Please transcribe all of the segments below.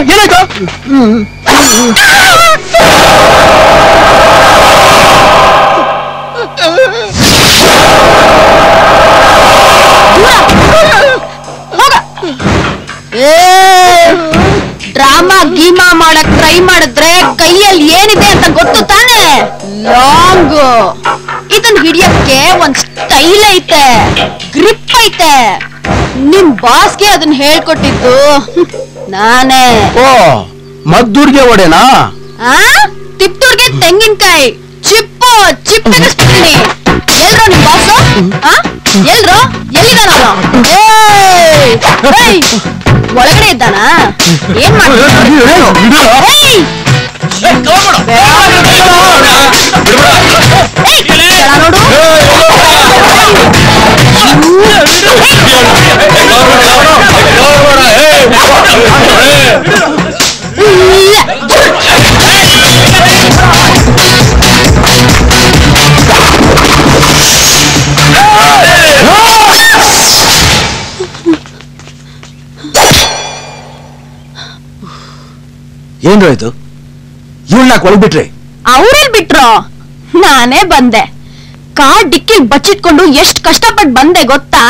ಏನಾಯ್ತು? ಡ್ರಾಮಾ ಗೀಮಾ ಮಾಡಕ್ ಟ್ರೈ ಮಾಡಿದ್ರೆ ಕೈಯಲ್ಲಿ ಏನಿದೆ ಅಂತ ಗೊತ್ತು ತಾನೆ? ಲಾಂಗ್. ಇದನ್ ಹಿಡಿಯಕ್ಕೆ ಒಂದ್ ಸ್ಟೈಲ್ ಐತೆ, ಗ್ರಿಪ್ ಐತೆ. ನಿಮ್ ಬಾಸ್ಗೆ ಅದನ್ನ ಹೇಳ್ಕೊಟ್ಟಿದ್ದು ನಾನೇ. ಓ, ಮದ್ದೂರ್ಗೆ ಒಡೆನಾ? ತಿಪ್ಟೂರ್ಗೆ ತೆಂಗಿನಕಾಯಿ ಚಿಪ್ಪು ಚಿಪ್ಪಿಗಿಸ್ತೀನಿ. ಎಲ್ರೋ ನಿಮ್ ಬಾಸು? ಎಲ್ರೋ? ಎಲ್ಲಿದಾನ? ಒಳಗಡೆ ಇದ್ದಾನ? ಏನ್ ಮಾಡ್ತೀನಿ ನೋಡು. ಏನ್ರ ಇದು? ಇವಳನ್ನ ಒಳಗ್ಬಿಟ್ರಿ? ಅವ್ರೆಲ್ ಬಿಟ್ರು, ನಾನೇ ಬಂದೆ. ಕಾರ್ ಡಿಕ್ಕಿಲ್ ಬಚ್ಚಿಟ್ಕೊಂಡು ಎಷ್ಟ್ ಕಷ್ಟಪಟ್ಟು ಬಂದೆ ಗೊತ್ತಾ?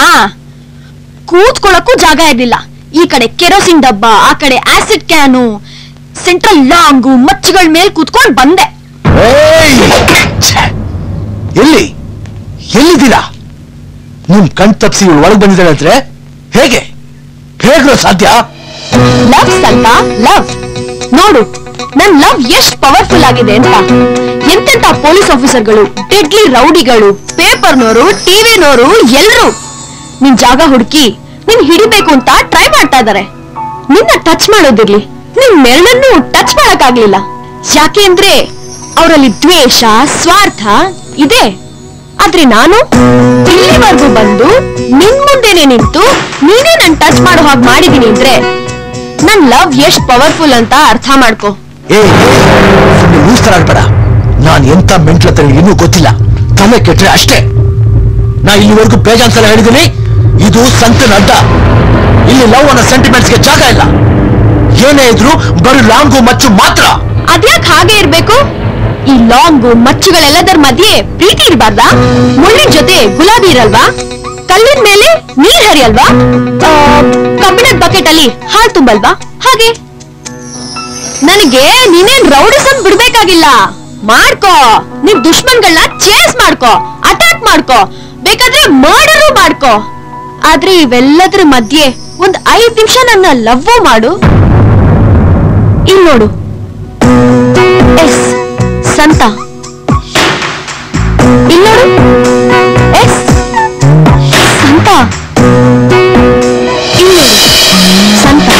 ಕೂತ್ಕೊಳ್ಳಕ್ಕೂ ಜಾಗ ಇರ್ಲಿಲ್ಲ. ಈ ಕಡೆ ಕೆರೋಸಿನ್ ಡಬ್ಬ, ಆ ಕಡೆ ಆಸಿಡ್ ಕ್ಯಾನು, ಸೆಂಟ್ರಲ್ ಲಾಂಗು, ಮಚ್ಚಗಳ ಮೇಲ್ ಕೂತ್ಕೊಂಡ್ ಬಂದೆ. ಎಲ್ಲಿ ಎಲ್ಲಿದ್ದೀರಾ? ನಿಮ್ ಕಣ್ ತಪ್ಸಿ ಇವಳು ಒಳಗ್ ಬಂದಿದ್ದಾಳೆ ಅಂದ್ರೆ ಹೇಗೆ ಹೇಗ್ರೋ ಸಾಧ್ಯ? ಲವ್ ಸ್ವಲ್ಪ ಲವ್ ನೋಡು. ನನ್ ಲವ್ ಎಷ್ಟ್ ಪವರ್ಫುಲ್ ಆಗಿದೆ ಅಂತ. ಎಂತೆಂತ ಪೊಲೀಸ್ ಆಫೀಸರ್ಗಳು, ಡೆಡ್ಲಿ ರೌಡಿಗಳು, ಪೇಪರ್ನವರು, ಟಿವಿನವರು ಎಲ್ರು ನಿನ್ ಜಾಗ ಹುಡುಕಿ ನಿನ್ ಹಿಡಿಬೇಕು ಅಂತ ಟ್ರೈ ಮಾಡ್ತಾ ಇದಾರೆ. ನಿನ್ನ ಟಚ್ ಮಾಡೋದಿರ್ಲಿ, ನಿನ್ ಮೆರಳನ್ನು ಟಚ್ ಮಾಡಕ್ಕಾಗ್ಲಿಲ್ಲ. ಯಾಕೆ ಅಂದ್ರೆ ಅವರಲ್ಲಿ ದ್ವೇಷ, ಸ್ವಾರ್ಥ ಇದೆ. ಆದ್ರೆ ನಾನು ಇಲ್ಲಿವರೆಗೂ ಬಂದು ನಿನ್ ಮುಂದೆನೆ ನಿಂತು ನೀನೇ ನನ್ ಟಚ್ ಮಾಡೋ ಹಾಗೆ ಮಾಡಿದೀನಿ ಅಂದ್ರೆ ನನ್ ಲವ್ ಎಷ್ಟ್ ಪವರ್ಫುಲ್ ಅಂತ ಅರ್ಥ ಮಾಡ್ಕೋ. ಬೇಡ, ನಾನ್ ಎಂತ ಮೆಂಟ್ಲತ್ತ ಇನ್ನೂ ಗೊತ್ತಿಲ್ಲ. ತಲೆ ಕೆಟ್ರೆ ಅಷ್ಟೇ. ನಾ ಇಲ್ಲಿವರೆಗೂ ಬೇಜಾನ್ ಸಲ ಹೇಳಿದ್ದೀನಿ, ಇದು ಸಂತನ ಅಡ್ಡ. ಇಲ್ಲಿ ಲವ್ ಅನ್ನೋ ಸೆಂಟಿಮೆಂಟ್ಸ್ಗೆ ಜಾಗ ಇಲ್ಲ. ಏನೇ ಇದ್ರು ಬರೀ ಲಾಂಗು ಮಚ್ಚು ಮಾತ್ರ. ಅದ್ಯಾಕ್ ಹಾಗೆ ಇರ್ಬೇಕು? ಈ ಲಾಂಗು ಮಚ್ಚುಗಳೆಲ್ಲದರ ಮಧ್ಯೆ ಪ್ರೀತಿ ಇರಬಾರ್ದಾ? ಮುಳ್ಳಿನ ಜೊತೆ ಗುಲಾಬಿ ಇರಲ್ವಾ? ಕಲ್ಲಿನ ಮೇಲೆ ನೀರ್ ಹರಿಯಲ್ವಾ? ಕಬ್ಬಿಣದ ಬಕೆಟ್ ಅಲ್ಲಿ ಹಾಲು ತುಂಬಲ್ವಾ? ಹಾಗೆ ನನಗೆ ನೀನೇನ್ ರೌಡಿಸಂ ಬಿಡ್ಬೇಕಾಗಿಲ್ಲ. ಮಾಡ್ಕೋ, ನಿನ್ ದುಶ್ಮನ್ಗಳನ್ನ ಚೇಸ್ ಮಾಡ್ಕೋ, ಅಟ್ಯಾಕ್ ಮಾಡ್ಕೋ, ಬೇಕಾದ್ರೆ ಮರ್ಡರು ಮಾಡ್ಕೋ. ಆದ್ರೆ ಇವೆಲ್ಲದ್ರ ಮಧ್ಯೆ ಒಂದ್ 5 ನಿಮಿಷ ನನ್ನ ಲವ್ ಮಾಡು. ಇಲ್ಲಿ ನೋಡು, ಎಸ್ ಸಂತ. ಇಲ್ಲಿ ನೋಡು, ಎಸ್ ಸಂತ. ಇಲ್ಲಿ ಸಂತ.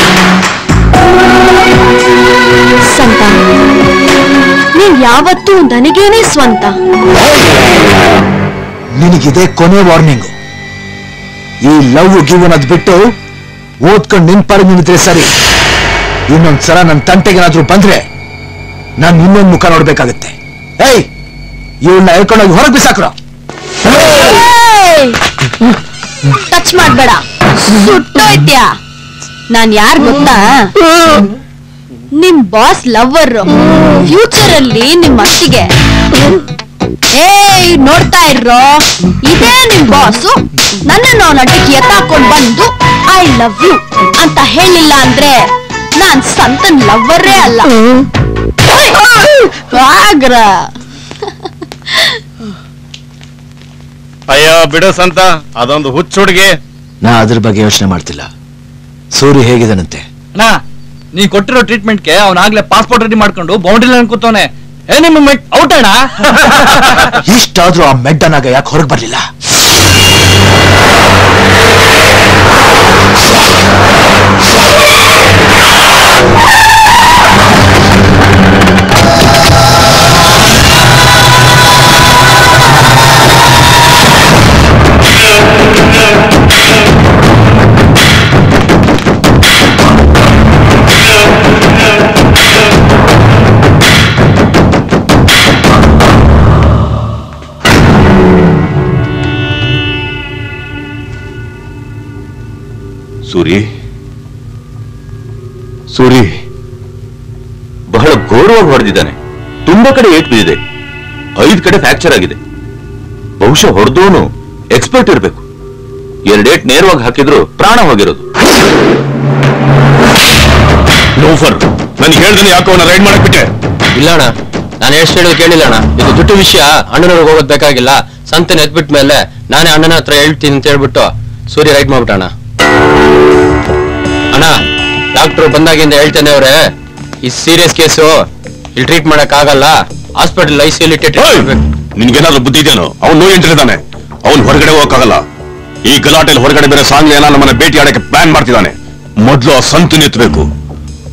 ಸಂತ, ನೀನ್ ಯಾವತ್ತೂ ನನಗೇನೆ ಸ್ವಂತ. ನಿನಗಿದೆ ಕೊನೆ ವಾರ್ನಿಂಗ್. ಈ ಲವ್ ಗಿವ್ ಅನ್ನೋದು ಬಿಟ್ಟು ಓದ್ಕೊಂಡು ನಿಂಪಾರಿ ನಿಂತಿದ್ರೆ ಸರಿ. ಇನ್ನೊಂದ್ಸಲ ನನ್ನ ತಂಟೆಗೇನಾದ್ರೂ ಬಂದ್ರೆ ನಾನು ಇನ್ನೊಂದು ಮುಖ ನೋಡ್ಬೇಕಾಗತ್ತೆ. ಏಯ್, ಇವಳನ್ನ ಹೇಳ್ಕೊಂಡೋಗಿ ಹೊರಗೆ ಬಿಸಾಕ್ರ. ಟಚ್ ಮಾಡ್ಬೇಡ, ಸುಟ್ಟೋಯ್ತ್ಯಾ. ನಾನ್ ಯಾರ್ ಗೊತ್ತಾ? ನಿಮ್ ಬಾಸ್ ಲವ್ವರ್. ಫ್ಯೂಚರ್ ಅಲ್ಲಿ ನಿಮ್ ಅತ್ತಿಗೆ. ಏಯ್, ನೋಡ್ತಾ ಇರ್ರೋ, ಇದೇ ನಿಮ್ ಬಾಸು. ನನ್ನನ್ನು ನಟಕ್ಕೆ ಎತ್ತಾಕೊಂಡ್ ಬಂದು ಐ ಲವ್ ಯು ಅಂತ ಹೇಳಿಲ್ಲ ಅಂದ್ರೆ ನಾನ್ ಸಂತನ್ ಲವ್ವರೇ ಅಲ್ಲ. ಆಗ್ರ ಅಯ್ಯೋ ಬಿಡು ಸಂತ, ಅದೊಂದು ಹುಚ್ಚ ಹುಡುಗಿ. ನಾ ಅದ್ರ ಬಗ್ಗೆ ಯೋಚನೆ ಮಾಡ್ತಿಲ್ಲ. ಸೂರಿ ಹೇಗಿದನಂತೆ? ನೀ ಕೊಟ್ಟಿರೋ ಟ್ರೀಟ್ಮೆಂಟ್ಗೆ ಅವನಾಗ್ಲೇ ಪಾಸ್ಪೋರ್ಟ್ ರೆಡಿ ಮಾಡ್ಕೊಂಡು ಬೌಂಡ್ರಿ ಲೈನ್ ಕೂತವನೆ. ನಿಮ್ಮ ಮೆಟ್ ಔಟ್ ಅಣ್ಣ. ಇಷ್ಟಾದ್ರೂ ಆ ಮೆಡ್ಡನಾಗ ಯಾಕೆ ಹೊರಗೆ ಬರ್ಲಿಲ್ಲ? ಸೂರಿ, ಸೂರಿ, ಘೋರವಾಗಿ ಹೊಡೆದಿದ್ದಾನೆ. ತುಂಬಾ ಕಡೆ ಏಟ್ ಬಿದ್ದಿದೆ. 5 ಕಡೆ ಫ್ರಾಕ್ಚರ್ ಆಗಿದೆ. ಬಹುಶಃ ಹೊಡೆದವನು ಎಕ್ಸ್ಪರ್ಟ್ ಇರಬೇಕು. 2 ಏಟ್ ನೇರವಾಗಿ ಹಾಕಿದ್ರು ಪ್ರಾಣ ಹೋಗಿರೋದು. ಲೋಫರ್, ನಾನು ಹೇಳ್ದೇನೆ ಯಾಕೆ ಅವನ ರೈಡ್ ಮಾಡಕ್ ಬಿಟ್ಟೆ? ಇಲ್ಲ ಅಣ್ಣ, ನಾನು ಎಷ್ಟು ಹೇಳಿದ್ರು ಕೇಳಿಲ್ಲ ಅಣ್ಣ. ಇದು ದುಡ್ಡು ವಿಷಯ, ಅಣ್ಣನವ್ರಿಗೆ ಹೋಗೋದ್ ಬೇಕಾಗಿಲ್ಲ. ಸಂತೆ ಎದ್ಬಿಟ್ಟ ಮೇಲೆ ನಾನೇ ಅಣ್ಣನ ಹತ್ರ ಹೇಳ್ತೀನಿ ಅಂತ ಹೇಳ್ಬಿಟ್ಟು ಸೂರ್ಯ ರೈಡ್ ಮಾಡ್ಬಿಟ್ಟ ಅಣ್ಣ. ಅಣ್ಣ, ಡಾಕ್ಟರ್ ಬಂದಾಗಿಂದ ಹೇಳ್ತೇನೆ ಅವ್ರೆ, ಈ ಸೀರಿಯಸ್ ಕೇಸು ಇಲ್ಲಿ ಟ್ರೀಟ್ ಮಾಡಕ್ ಆಗಲ್ಲ, ಹಾಸ್ಪಿಟಲ್ ಐಸಿಯಲ್ಲಿ ನಿನ್ಗೇನಾದ್ರೂ ಬುದ್ಧಿ ಇದೆಯೋ? ಅವ್ನು ನೋವು ಎಂಟಿದ್ದಾನೆ, ಅವ್ನು ಹೊರಗಡೆ ಹೋಗಕ್ಕಾಗಲ್ಲ. ಈ ಗಲಾಟೆಯಲ್ಲಿ ಹೊರಗಡೆ ಬೇರೆ ಸಾಂಗ್ಲಿಯನ್ನ ನಮ್ಮನ್ನ ಭೇಟಿ ಆಡಕ್ಕೆ ಪ್ಲಾನ್ ಮಾಡ್ತಿದ್ದಾನೆ. ಮೊದ್ಲು ಆ ಸಂತು ಎತ್ತಬೇಕು.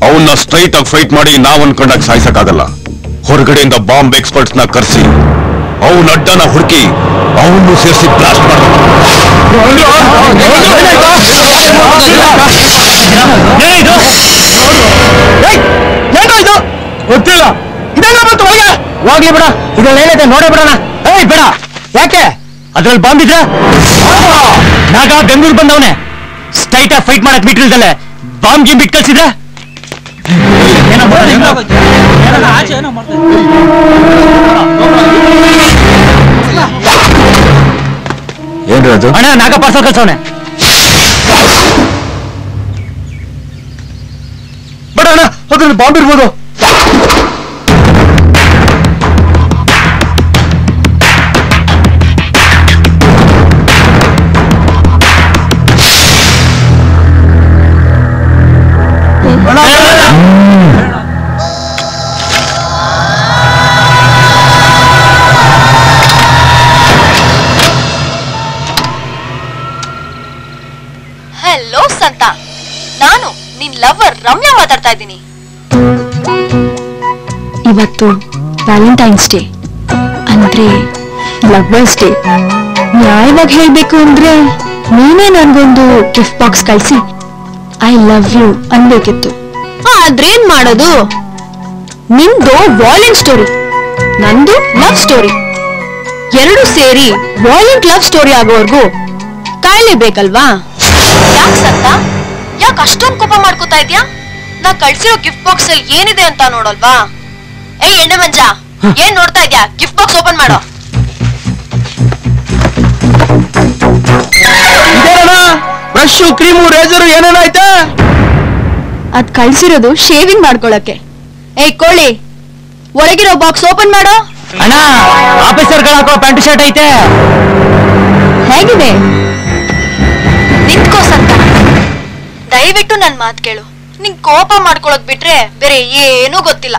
ಅವನ್ನ ಸ್ಟ್ರೈಟ್ ಆಗಿ ಫೈಟ್ ಮಾಡಿ ನಾವು ಅನ್ಕೊಂಡಾಗ ಸಾಯಿಸಕ್ಕಾಗಲ್ಲ. ಹೊರಗಡೆಯಿಂದ ಬಾಂಬ್ ಎಕ್ಸ್ಪರ್ಟ್ಸ್ ನ ಕರೆಸಿ ಅವನ ಅಡ್ಡನ ಹುಡುಕಿ ಅವನು ಸೇರಿಸಿ ಬ್ಲಾಸ್ಟ್ ಮಾಡಬೇಕು. ಗೊತ್ತಿಲ್ಲ, ಇದೆಲ್ಲ ಬಂತು ಒಳಗೆ. ಹೋಗ್ಲಿ ಬಿಡ, ಇದ್ರಲ್ಲಿ ಏನಿದೆ ನೋಡೇ ಬಿಡೋಣ. ಏಯ್ ಬೇಡ, ಯಾಕೆ? ಅದ್ರಲ್ಲಿ ಬಾಂಬ್ ಇದ್ರ ನಾಗ ಬೆಂಗಳೂರು ಬಂದವನೆ ಸ್ಟ್ರೈಟ್ ಆಗಿ ಫೈಟ್ ಮಾಡಕ್ ಬಿಟ್ಟಿಲ್ದಲೆ ಬಾಂಬ್ ಗಿಂಬ್ ಬಿಟ್ಟು ಕಳ್ಸಿದ್ರ ಏನ್ರಿ ಅದು? ಅಣ್ಣ, ನಾಗ ಪಾರ್ಸಲ್ ಕಳ್ಸವನೆ. ಬಡ ಅಣ್ಣ, ಅದ್ರಲ್ಲಿ ಬಾಂಬ್ ಇರ್ಬೋದು. ಹೆಲೋ ಸಂತ, ನಾನು ನಿನ್ ಲವರ್ ರಮ್ಯಾ ಮಾತಾಡ್ತಾ ಇದ್ದೀನಿ. ಇವತ್ತು ವ್ಯಾಲೆಂಟೈನ್ಸ್ ಡೇ ಅಂದ್ರೆ ಲವರ್ಸ್ ಡೇ. ನ್ಯಾಯವಾಗಿ ಹೇಳ್ಬೇಕು ಅಂದ್ರೆ ನೀನೇ ನನ್ಗೊಂದು ಗಿಫ್ಟ್ ಬಾಕ್ಸ್ ಕಳ್ಸಿ ಐ ಲವ್ ಯು ಅನ್ಬೇಕಿತ್ತು. ಆದ್ರೇನ್ ಮಾಡೋದು? ನಿಮ್ದು ವಾಲೆಂಟ್ ಸ್ಟೋರಿ, ನಂದು ಲವ್ ಸ್ಟೋರಿ. ಎರಡು ಸೇರಿ ವಾಲೆಂಟ್ ಲವ್ ಸ್ಟೋರಿ ಆಗೋವರ್ಗೂ ಕಾಯ್ಲೇಬೇಕಲ್ವಾ? ಯಾಕೆ ಸಂತ, ಯಾಕೆ ಅಷ್ಟೊಂದು ಕೋಪ ಮಾಡ್ಕೋತಾ ಇದ್ಯಾ? ನಾ ಕಳ್ಸಿರೋ ಗಿಫ್ಟ್ ಬಾಕ್ಸ್ ಅಲ್ಲಿ ಏನಿದೆ ಅಂತ ನೋಡಲ್ವಾ? ಏಯ್ ಎಣ್ಣೆ ಮಂಜ, ಏನ್ ನೋಡ್ತಾ ಇದ್ಯಾ? ಗಿಫ್ಟ್ ಬಾಕ್ಸ್ ಓಪನ್ ಮಾಡೋ. ಬ್ರಷ್, ಕ್ರೀಮು, ರೇಜರು ಏನೇನಾಯ್ತಾ? ಅದ್ ಕಳ್ಸಿರೋದು ಶೇವಿಂಗ್ ಮಾಡ್ಕೊಳಕ್ಕೆ. ಏಯ್ ಕೋಳಿ, ಒಳಗಿರೋ ಬಾಕ್ಸ್ ಓಪನ್ ಮಾಡೋ. ಅಣ್ಣ, ಆಫೀಸರ್ಗಳು ಹಾಕೋ ಪ್ಯಾಂಟ್ ಶರ್ಟ್ ಐತೆ. ಹೇಗಿದೆ? ನಿಂತ್ಕೋ ಸಂತ, ದಯವಿಟ್ಟು ನನ್ ಮಾತ್ ಕೇಳು. ನಿಂಗ್ ಕೋಪ ಮಾಡ್ಕೊಳಕ್ ಬಿಟ್ರೆ ಬೇರೆ ಏನೂ ಗೊತ್ತಿಲ್ಲ.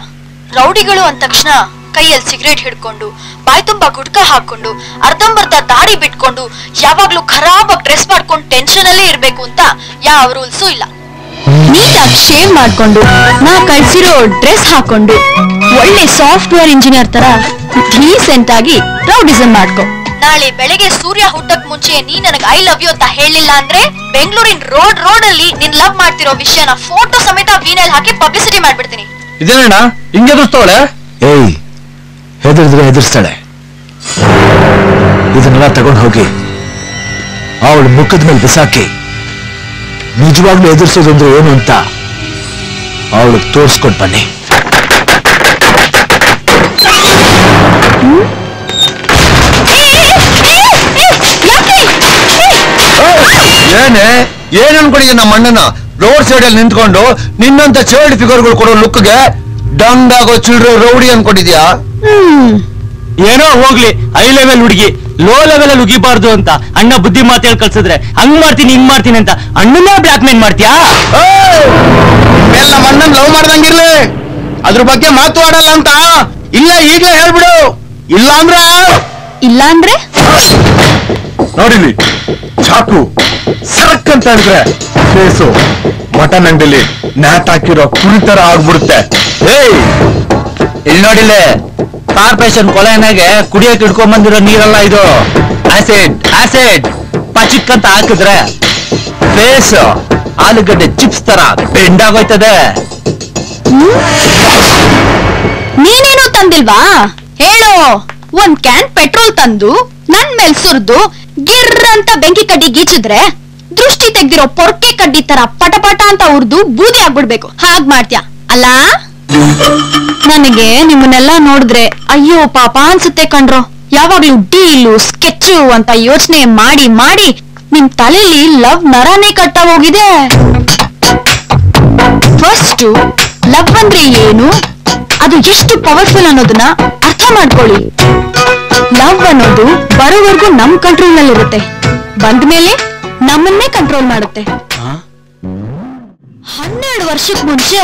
ರೌಡಿಗಳು ಅಂದ ತಕ್ಷಣ ಕೈಯಲ್ಲಿ ಸಿಗರೇಟ್ ಹಿಡ್ಕೊಂಡು, ಬಾಯ್ ತುಂಬಾ ಗುಡ್ಕ ಹಾಕೊಂಡು, ಅರ್ಧಂಬರ್ಧ ದಾಡಿ ಬಿಟ್ಕೊಂಡು, ಯಾವಾಗ್ಲೂ ಖರಾಬಾಗಿ ಡ್ರೆಸ್ ಮಾಡ್ಕೊಂಡು ಟೆನ್ಷನ್ ಅಲ್ಲೇ ಇರ್ಬೇಕು ಅಂತ ಯಾವ ರೂಲ್ಸು ಇಲ್ಲ. ನೀಟಾಗಿ ಶೇವ್ ಮಾಡ್ಕೊಂಡು, ನಾ ಕಳ್ಸಿರೋ ಡ್ರೆಸ್ ಹಾಕೊಂಡು, ಒಳ್ಳೆ ಸಾಫ್ಟ್ವೇರ್ ಇಂಜಿನಿಯರ್ ತರ ಡೀಸೆಂಟ್ ಆಗಿ ರೌಡಿಸಮ್ ಮಾಡ್ಕೊ. ನಾಳೆ ಬೆಳಗ್ಗೆ ಸೂರ್ಯ ಹುಟ್ಟಕ್ ಮುಂಚೆ ನೀ ನನಗ್ ಐ ಲವ್ ಯು ಅಂತ ಹೇಳಿಲ್ಲ ಅಂದ್ರೆ ಬೆಂಗಳೂರಿನ ರೋಡ್ ಅಲ್ಲಿ ನಿನ್ ಲವ್ ಮಾಡ್ತಿರೋ ವಿಷಯನ ಫೋಟೋ ಸಮೇತ ವೀನಲ್ಲಿ ಹಾಕಿ ಪಬ್ಲಿಸಿಟಿ ಮಾಡ್ಬಿಡ್ತೀನಿ. ಇದೇನಣ್ಣ ಹಿಂಗೆ ಎದುರಿಸ್ತವಳೆ? ಏಯ್, ಹೆದರಿದ್ರೆ ಎದುರಿಸ್ತಾಳೆ. ಇದನ್ನೆಲ್ಲ ತಗೊಂಡು ಹೋಗಿ ಅವಳ ಮುಖದ ಮೇಲೆ ಬಿಸಾಕಿ ನಿಜವಾಗ್ಲೂ ಎದುರಿಸೋದು ಅಂದ್ರೆ ಏನು ಅಂತ ಅವಳಿಗೆ ತೋರಿಸ್ಕೊಂಡು ಬನ್ನಿ. ಏನ್ ಅನ್ಕೊಂಡಿದ್ದೆ ನಮ್ಮ ಅಣ್ಣನ? ರೋಡ್ ಸೈಡ್ ಅಲ್ಲಿ ನಿಂತ್ಕೊಂಡು ನಿನ್ನಂತ ಚೈಲ್ಡ್ ಫಿಗರ್ಗಳು ಕೊಡೋ ಲುಕ್ಗೆ ಡಂಗ್ ಆಗೋ ಚಿಲ್ಡ್ರ ರೌಡಿ ಅನ್ಕೊಂಡಿದ್ಯಾ? ಏನೋ ಹೋಗ್ಲಿ, ಹೈ ಲೆವೆಲ್ ಹುಡುಗಿ ಲೋ ಲೆವೆಲ್ ಅಲ್ಲಿ ಉಗಿಬಾರ್ದು ಅಂತ ಅಣ್ಣ ಬುದ್ಧಿ ಮಾತು ಹೇಳಿ ಕಳ್ಸಿದ್ರೆ ಹಂಗ್ ಮಾಡ್ತೀನಿ ಹಿಂಗ್ ಮಾಡ್ತೀನಿ ಅಂತ ಅಣ್ಣನ ಬ್ಲಾಕ್ ಮೇಲ್ ಮಾಡ್ತೀಯಾ? ನಮ್ಮ ಅಣ್ಣನ್ ಲವ್ ಮಾಡ್ದಂಗಿರ್ಲಿ, ಅದ್ರ ಬಗ್ಗೆ ಮಾತು ಆಡಲ್ಲ ಅಂತ ಇಲ್ಲ ಈಗಲೇ ಹೇಳ್ಬಿಡು. ಇಲ್ಲ ಅಂದ್ರೆ ನೋಡಿಲಿ, ಚಾಕು ಸರಕ್ ಅಂತ ಹೇಳಿದ್ರೆ ಫೇಸು ಮಟನ್ ಅಂಗಡಿಲಿ ನ್ಯಾಟ್ ಹಾಕಿರೋ ಕುರಿ ತರ ಆಗ್ಬಿಡುತ್ತೆ. ಏಯ್, ಇಲ್ಲಿ ನೋಡಿಲ್ಲೇ, ಕಾರ್ಪೊರೇಷನ್ ಕೊಲೆನಾಗೆ ಕುಡಿಯಕ್ಕೆ ಇಟ್ಕೊಂಡ್ ಬಂದಿರೋ ನೀರಲ್ಲ ಇದು, ಆಸಿಡ್ ಪಚಿಕ್ ಅಂತ ಹಾಕಿದ್ರೆ ಫೇಸ್ ಆಲೂಗಡ್ಡೆ ಚಿಪ್ಸ್ ತರ ಬೆಂಡಾಗೋಯ್ತದೆ. ನೀನೇನು ತಂದಿಲ್ವಾ? ಹೇಳು. ಒಂದ್ ಕ್ಯಾನ್ ಪೆಟ್ರೋಲ್ ತಂದು ನನ್ ಮೇಲ್ ಸುರಿದು ಗಿರ್ರ ಅಂತ ಬೆಂಕಿ ಕಡ್ಡಿ ಗೀಚಿದ್ರೆ ದೃಷ್ಟಿ ತೆಗ್ದಿರೋ ಪೊರ್ಕೆ ಕಡ್ಡಿ ತರ ಪಟಪಟ ಅಂತ ಉರ್ದು ಬೂದಿ ಆಗ್ಬಿಡ್ಬೇಕು. ಹಾಗ್ ಮಾಡ್ತ್ಯಾ ಅಲ್ಲ? ನನಗೆ ನಿಮ್ಮನ್ನೆಲ್ಲ ನೋಡಿದ್ರೆ ಅಯ್ಯೋ ಪಾಪ ಅನ್ಸುತ್ತೆ ಕಣ್ರೋ. ಯಾವಾಗ್ಲೂ ಡೀಲು ಸ್ಕೆಚ್ ಅಂತ ಯೋಚನೆ ಮಾಡಿ ಮಾಡಿ ನಿಮ್ ತಲೆಯಲ್ಲಿ ಲವ್ ನರಾನೇ ಕಟ್ಟ ಹೋಗಿದೆ. ಫಸ್ಟ್ ಲವ್ ಅಂದ್ರೆ ಏನು, ಅದು ಎಷ್ಟು ಪವರ್ಫುಲ್ ಅನ್ನೋದನ್ನ ಅರ್ಥ ಮಾಡ್ಕೊಳ್ಳಿ. ಲವ್ ಅನ್ನೋದು ಬರೋವರೆಗೂ ನಮ್ ಕಂಟ್ರೋಲ್ ನಲ್ಲಿ ಇರುತ್ತೆ, ಬಂದ್ಮೇಲೆ ನಮ್ಮನ್ನೇ ಕಂಟ್ರೋಲ್ ಮಾಡುತ್ತೆ. 12 ವರ್ಷಕ್ ಮುಂಚೆ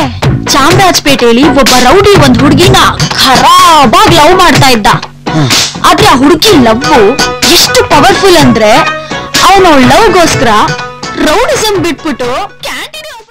ಚಾಮರಾಜಪೇಟೆಯಲ್ಲಿ ಒಬ್ಬ ರೌಡಿ ಒಂದ್ ಹುಡುಗಿನ ಖರಾಬಾಗಿ ಲವ್ ಮಾಡ್ತಾ ಇದ್ದ. ಆದ್ರೆ ಆ ಹುಡುಗಿ ಲವ್ ಎಷ್ಟು ಪವರ್ಫುಲ್ ಅಂದ್ರೆ ಅವನ ಲವ್ಗೋಸ್ಕರ ರೌಡಿಸಂ ಬಿಟ್ಬಿಟ್ಟು